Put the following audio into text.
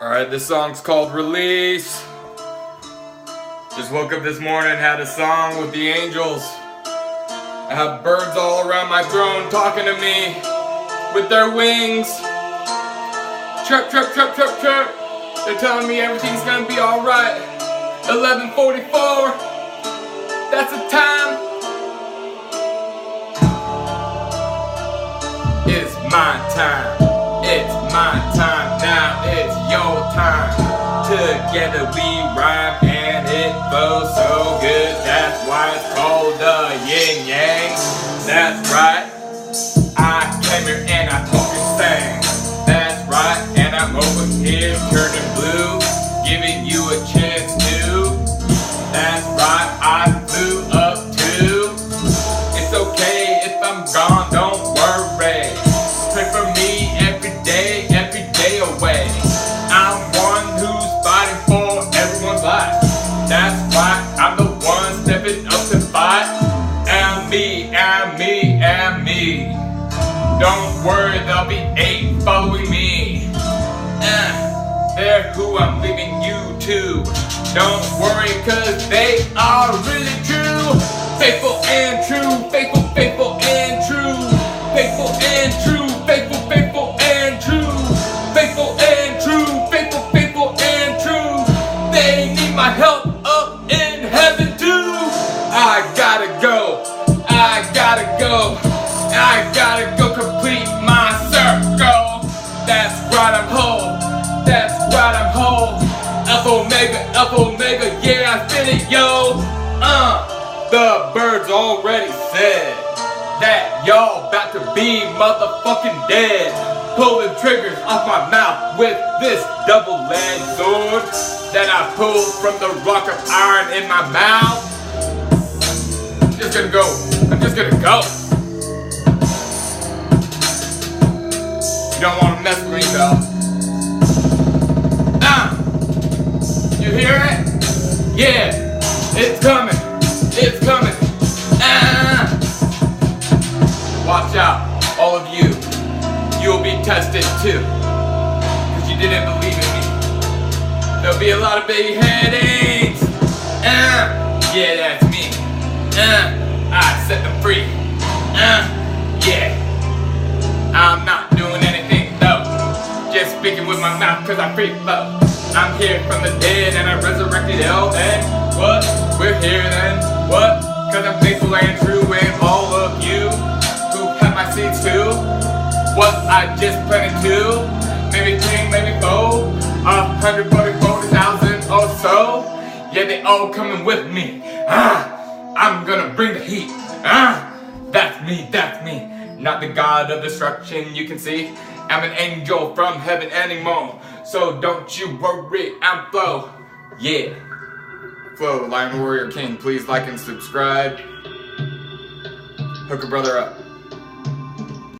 Alright, this song's called Release. Just woke up this morning, had a song with the angels. I have birds all around my throne talking to me with their wings. Chirp, chirp, chirp, chirp, chirp. They're telling me everything's gonna be alright. 11:44. That's the time. It's my time. It's my time. Now it's your time. Together we rhyme and it flows so good. That's why it's called the yin yang. That's right. I came here and I fucking sang. That's right. And I'm over here turning blue, giving you a chance to. That's right. I flew up too. It's okay if I'm gone. Don't worry. Pray for me every day away. I'm one who's fighting for everyone's life. That's right, I'm the one stepping up to fight. And me, and me, and me. Don't worry, there'll be 8 following me. They're who I'm leaving you to. Don't worry, cause they are really true. Faithful and true, faithful, faithful and true. Faithful and true, faithful, faithful and true. Faithful and true, faithful, faithful and true. They need my help up in heaven too. I gotta go, I gotta go. I gotta go complete my circle. That's right, I'm whole. That's right, I'm whole. F Omega, yeah, I fit it, yo. The birds already said that y'all about to be motherfucking dead. Pulling triggers off my mouth with this double-edged sword that I pulled from the rock of iron in my mouth. I'm just gonna go. You don't wanna mess with me though. You hear it? Yeah, it's coming. It's coming. Watch out, all of you. You'll be tested too, cause you didn't believe in me. There'll be a lot of big headaches. Yeah, that's me. I set them free. Yeah. I'm not doing anything though, just speaking with my mouth cause I free flow. I'm here from the dead and I resurrected hell. Then what? We're here then. What? Cause I'm faithful and true, and all of you who have my seeds too. What I just planted to, maybe 3, maybe 4, 140,000 or so. Yeah, they all coming with me. I'm gonna bring the heat. That's me, that's me. Not the god of destruction, you can see. I'm an angel from heaven anymore. So don't you worry, I'm Flow. Yeah. Flow, Lion Warrior King. Please like and subscribe. Hook a brother up.